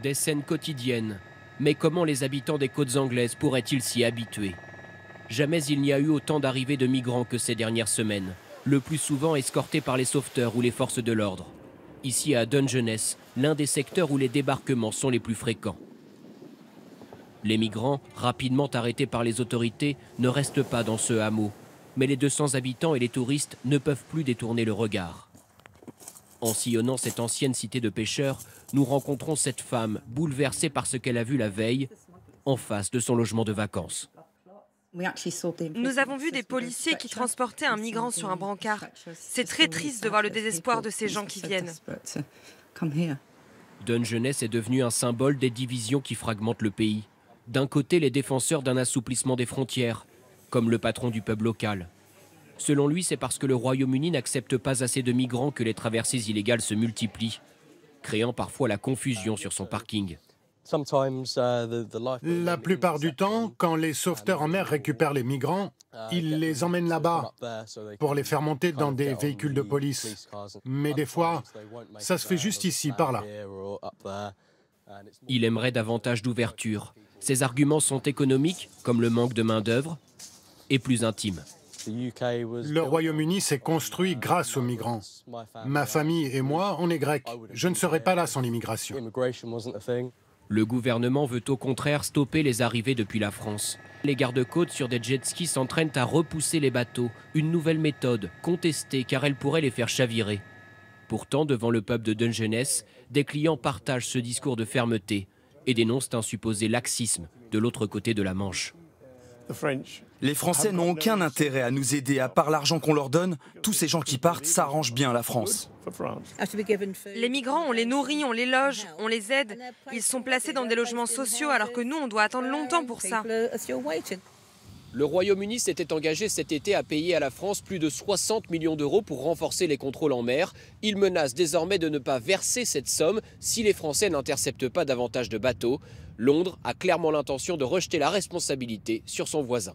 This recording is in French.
Des scènes quotidiennes. Mais comment les habitants des côtes anglaises pourraient-ils s'y habituer? Jamais il n'y a eu autant d'arrivées de migrants que ces dernières semaines, le plus souvent escortés par les sauveteurs ou les forces de l'ordre. Ici à Dungeness, l'un des secteurs où les débarquements sont les plus fréquents. Les migrants, rapidement arrêtés par les autorités, ne restent pas dans ce hameau. Mais les 200 habitants et les touristes ne peuvent plus détourner le regard. En sillonnant cette ancienne cité de pêcheurs, nous rencontrons cette femme bouleversée par ce qu'elle a vu la veille en face de son logement de vacances. Nous avons vu des policiers qui transportaient un migrant sur un brancard. C'est très triste de voir le désespoir de ces gens qui viennent. Dungeness est devenu un symbole des divisions qui fragmentent le pays. D'un côté, les défenseurs d'un assouplissement des frontières, comme le patron du pub local. Selon lui, c'est parce que le Royaume-Uni n'accepte pas assez de migrants que les traversées illégales se multiplient, créant parfois la confusion sur son parking. La plupart du temps, quand les sauveteurs en mer récupèrent les migrants, ils les emmènent là-bas pour les faire monter dans des véhicules de police. Mais des fois, ça se fait juste ici, par là. Il aimerait davantage d'ouverture. Ses arguments sont économiques, comme le manque de main-d'œuvre, et plus intimes. Le Royaume-Uni s'est construit grâce aux migrants. Ma famille et moi, on est grecs. Je ne serais pas là sans l'immigration. Le gouvernement veut au contraire stopper les arrivées depuis la France. Les gardes-côtes sur des jet-skis s'entraînent à repousser les bateaux, une nouvelle méthode, contestée car elle pourrait les faire chavirer. Pourtant, devant le pub de Dungeness, des clients partagent ce discours de fermeté et dénoncent un supposé laxisme de l'autre côté de la Manche. Les Français n'ont aucun intérêt à nous aider, à part l'argent qu'on leur donne. Tous ces gens qui partent s'arrangent bien à la France. Les migrants, on les nourrit, on les loge, on les aide. Ils sont placés dans des logements sociaux alors que nous, on doit attendre longtemps pour ça. Le Royaume-Uni s'était engagé cet été à payer à la France plus de 60 millions d'euros pour renforcer les contrôles en mer. Il menace désormais de ne pas verser cette somme si les Français n'interceptent pas davantage de bateaux. Londres a clairement l'intention de rejeter la responsabilité sur son voisin.